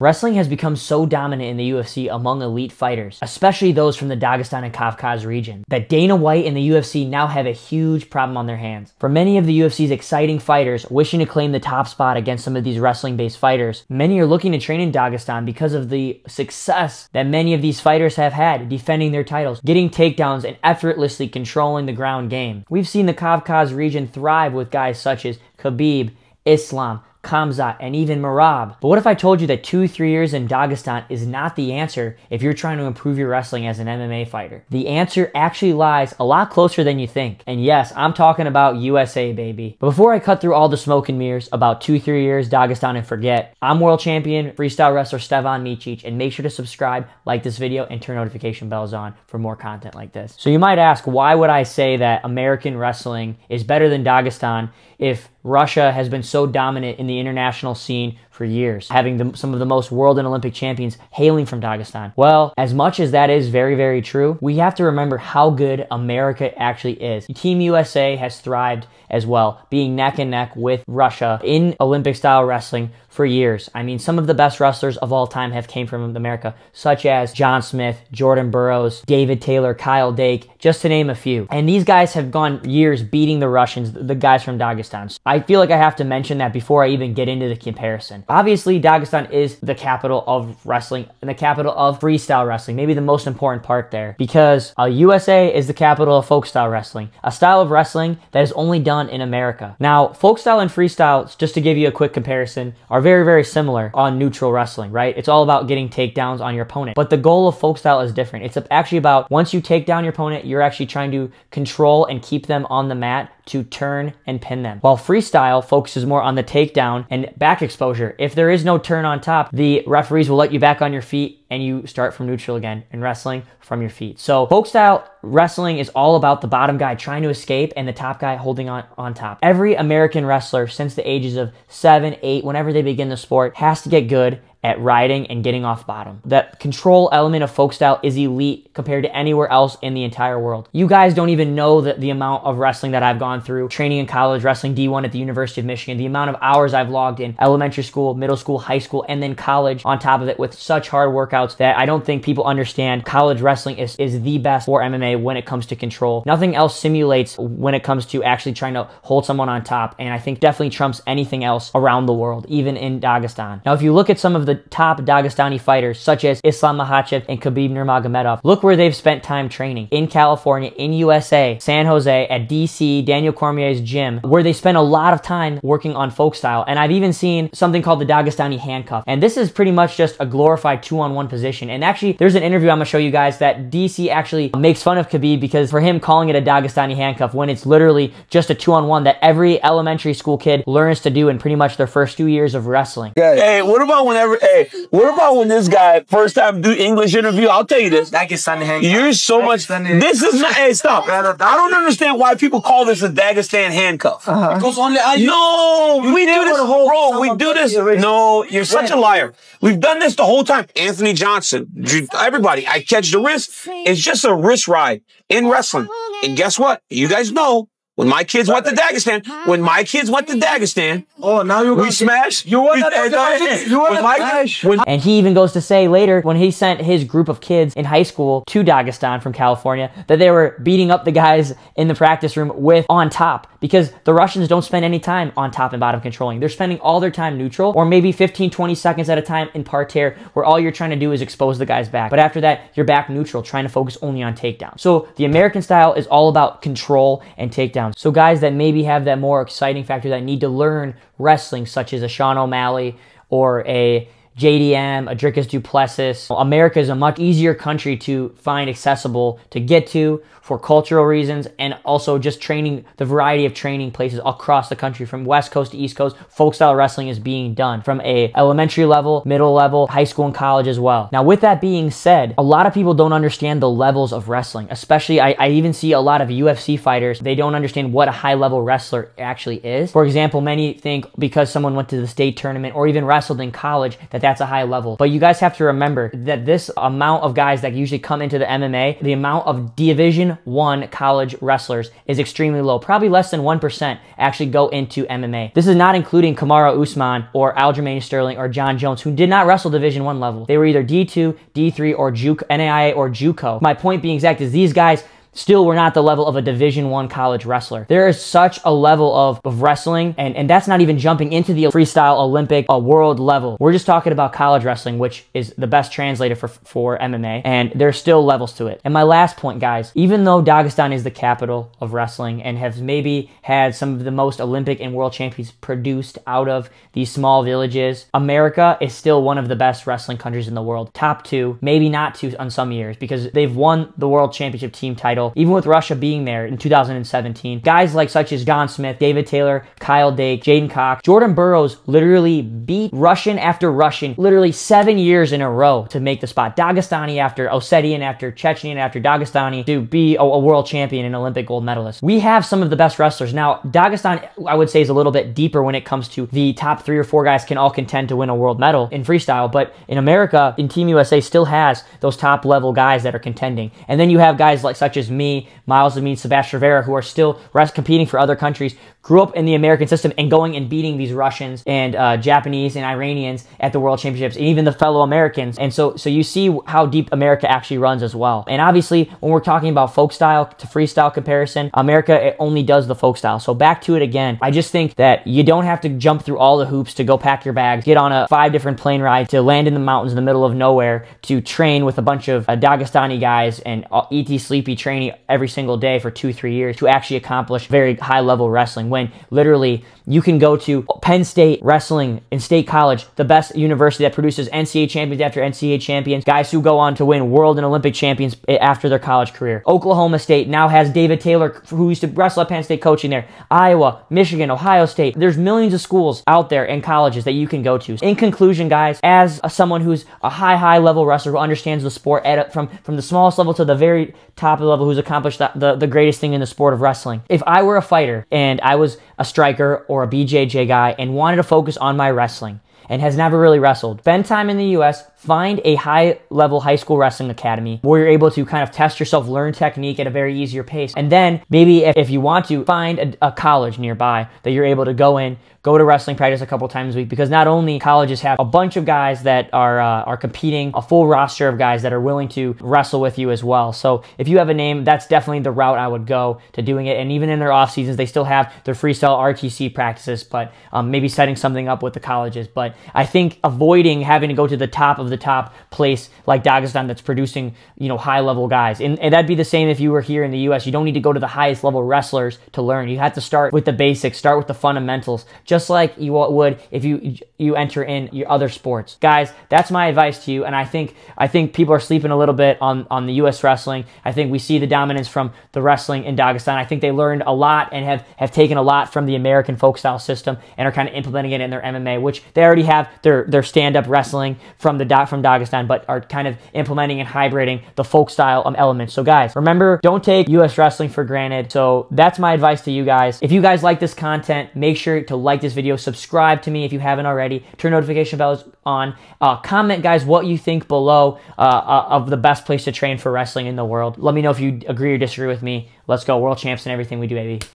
Wrestling has become so dominant in the UFC among elite fighters, especially those from the Dagestan and Kavkaz region, that Dana White and the UFC now have a huge problem on their hands. For many of the UFC's exciting fighters wishing to claim the top spot against some of these wrestling-based fighters, many are looking to train in Dagestan because of the success that many of these fighters have had defending their titles, getting takedowns, and effortlessly controlling the ground game. We've seen the Kavkaz region thrive with guys such as Khabib, Islam, Khamzat, and even Merab. But what if I told you that 2-3 years in Dagestan is not the answer if you're trying to improve your wrestling as an MMA fighter? The answer actually lies a lot closer than you think. And yes, I'm talking about USA, baby. But before I cut through all the smoke and mirrors about 2-3 years Dagestan and forget, I'm world champion freestyle wrestler Stevan Micic, and make sure to subscribe, like this video, and turn notification bells on for more content like this. So you might ask, why would I say that American wrestling is better than Dagestan if Russia has been so dominant in the international scene for years, having some of the most world and Olympic champions hailing from Dagestan? Well, as much as that is very, very true, we have to remember how good America actually is. Team USA has thrived as well, being neck and neck with Russia in Olympic-style wrestling for years. I mean, some of the best wrestlers of all time have came from America, such as John Smith, Jordan Burroughs, David Taylor, Kyle Dake, just to name a few. And these guys have gone years beating the Russians, the guys from Dagestan. So I feel like I have to mention that before I even get into the comparison. Obviously, Dagestan is the capital of wrestling and the capital of freestyle wrestling, maybe the most important part there, because USA is the capital of folk style wrestling, a style of wrestling that is only done in America. Now, folk style and freestyle, just to give you a quick comparison, are very, very similar on neutral wrestling, right? It's all about getting takedowns on your opponent. But the goal of folk style is different. It's actually about, once you take down your opponent, you're actually trying to control and keep them on the mat to turn and pin them. While freestyle focuses more on the takedown and back exposure. If there is no turn on top, the referees will let you back on your feet and you start from neutral again in wrestling from your feet. So folk style wrestling is all about the bottom guy trying to escape and the top guy holding on top. Every American wrestler since the ages of 7, 8, whenever they begin the sport, has to get good at riding and getting off bottom. That control element of folk style is elite compared to anywhere else in the entire world. You guys don't even know the amount of wrestling that I've gone through, training in college, wrestling D1 at the University of Michigan, the amount of hours I've logged in elementary school, middle school, high school, and then college on top of it with such hard workouts that I don't think people understand. College wrestling is the best for MMA when it comes to control. Nothing else simulates when it comes to actually trying to hold someone on top, and I think definitely trumps anything else around the world, even in Dagestan. Now, if you look at some of the top Dagestani fighters such as Islam Makhachev and Khabib Nurmagomedov, look where they've spent time training: in California, in USA, San Jose, at DC, Daniel Cormier's gym, where they spend a lot of time working on folk style. And I've even seen something called the Dagestani handcuff, and this is pretty much just a glorified 2-on-1 position. And actually, there's an interview I'm gonna show you guys that DC actually makes fun of Khabib because for him calling it a Dagestani handcuff when it's literally just a 2-on-1 that every elementary school kid learns to do in pretty much their first 2 years of wrestling. Hey, what about when this guy first time do English interview? I'll tell you this. You're so much. This is not. Hey, stop. I don't understand why people call this a Dagestan handcuff. Because only I. No, we do this, bro. We do this. No, you're such a liar. We've done this the whole time. Anthony Johnson, everybody. I catch the wrist. It's just a wrist ride in wrestling. And guess what? You guys know. When my kids went to Dagestan, oh, now you're we smashed. And he even goes to say later, when he sent his group of kids in high school to Dagestan from California, that they were beating up the guys in the practice room with on top, because the Russians don't spend any time on top and bottom controlling. They're spending all their time neutral, or maybe 15-20 seconds at a time in parterre, where all you're trying to do is expose the guy's back. But after that, you're back neutral, trying to focus only on takedown. So the American style is all about control and takedown. So guys that maybe have that more exciting factor that need to learn wrestling, such as a Sean O'Malley or a JDM, a Dricus Duplessis. America is a much easier country to find accessible, to get to for cultural reasons, and also just training, the variety of training places across the country from West Coast to East Coast. Folk style wrestling is being done from a elementary level, middle level, high school and college as well. Now, with that being said, a lot of people don't understand the levels of wrestling, especially I even see a lot of UFC fighters, they don't understand what a high level wrestler actually is. For example, many think because someone went to the state tournament or even wrestled in college that that's a high level. But you guys have to remember that this amount of guys that usually come into the MMA, the amount of Division I college wrestlers is extremely low. Probably less than 1% actually go into MMA. This is not including Kamaru Usman or Aljamain Sterling or John Jones, who did not wrestle Division I level. They were either D2, D3, or NAIA or JUCO. My point being exact is these guys still were not the level of a Division I college wrestler. There is such a level of wrestling, and that's not even jumping into the freestyle Olympic world level. We're just talking about college wrestling, which is the best translator for MMA, and there's still levels to it. And my last point, guys, even though Dagestan is the capital of wrestling and has maybe had some of the most Olympic and world champions produced out of these small villages, America is still one of the best wrestling countries in the world. Top 2, maybe not 2 on some years, because they've won the world championship team title, even with Russia being there in 2017. Guys like such as John Smith, David Taylor, Kyle Dake, Jaden Cox, Jordan Burroughs literally beat Russian after Russian literally 7 years in a row to make the spot. Dagestani after Ossetian after Chechenian after Dagestani to be a world champion and Olympic gold medalist. We have some of the best wrestlers. Now, Dagestan, I would say, is a little bit deeper when it comes to the top 3 or 4 guys can all contend to win a world medal in freestyle, but in America, in Team USA still has those top level guys that are contending. And then you have guys like such as me, Miles Amin, Sebastian Rivera, who are still competing for other countries, grew up in the American system and going and beating these Russians and Japanese and Iranians at the World Championships, and even the fellow Americans. And so you see how deep America actually runs as well. And obviously, when we're talking about folk style to freestyle comparison, America only does the folk style. So back to it again, I just think that you don't have to jump through all the hoops to go pack your bags, get on a 5 different plane ride to land in the mountains in the middle of nowhere to train with a bunch of Dagestani guys and eat sleepy training every single day for 2-3 years to actually accomplish very high level wrestling, when literally you can go to Penn State Wrestling in State College, the best university that produces NCAA champions after NCAA champions, guys who go on to win world and Olympic champions after their college career. Oklahoma State now has David Taylor, who used to wrestle at Penn State, coaching there. Iowa, Michigan, Ohio State. There's millions of schools out there and colleges that you can go to. In conclusion, guys, as someone who's a high level wrestler who understands the sport from the smallest level to the very top level, who's accomplished the greatest thing in the sport of wrestling. If I were a fighter and I was a striker or a BJJ guy and wanted to focus on my wrestling and has never really wrestled, spend time in the US, find a high-level high school wrestling academy where you're able to kind of test yourself, learn technique at a very easier pace. And then maybe if you want to, find a college nearby that you're able to go to wrestling practice a couple times a week, because not only colleges have a bunch of guys that are competing, a full roster of guys that are willing to wrestle with you as well. So if you have a name, that's definitely the route I would go to doing it. And even in their off seasons, they still have their freestyle RTC practices, but maybe setting something up with the colleges. But I think avoiding having to go to the top of the top place like Dagestan that's producing, high level guys. And that'd be the same if you were here in the US. You don't need to go to the highest level wrestlers to learn. You have to start with the basics, start with the fundamentals, just like you would if you enter in your other sports. Guys, that's my advice to you. And I think people are sleeping a little bit on the US wrestling. I think we see the dominance from the wrestling in Dagestan. I think they learned a lot and have taken a lot from the American folk style system and are kind of implementing it in their MMA, which they already have their stand-up wrestling from Dagestan, but are kind of implementing and hybriding the folk style elements. So guys, remember, don't take US wrestling for granted. So that's my advice to you guys. If you guys like this content, make sure to like this video, subscribe to me if you haven't already, turn notification bells on, comment, guys, what you think below of the best place to train for wrestling in the world. Let me know if you agree or disagree with me. Let's go. World champs and everything we do, baby.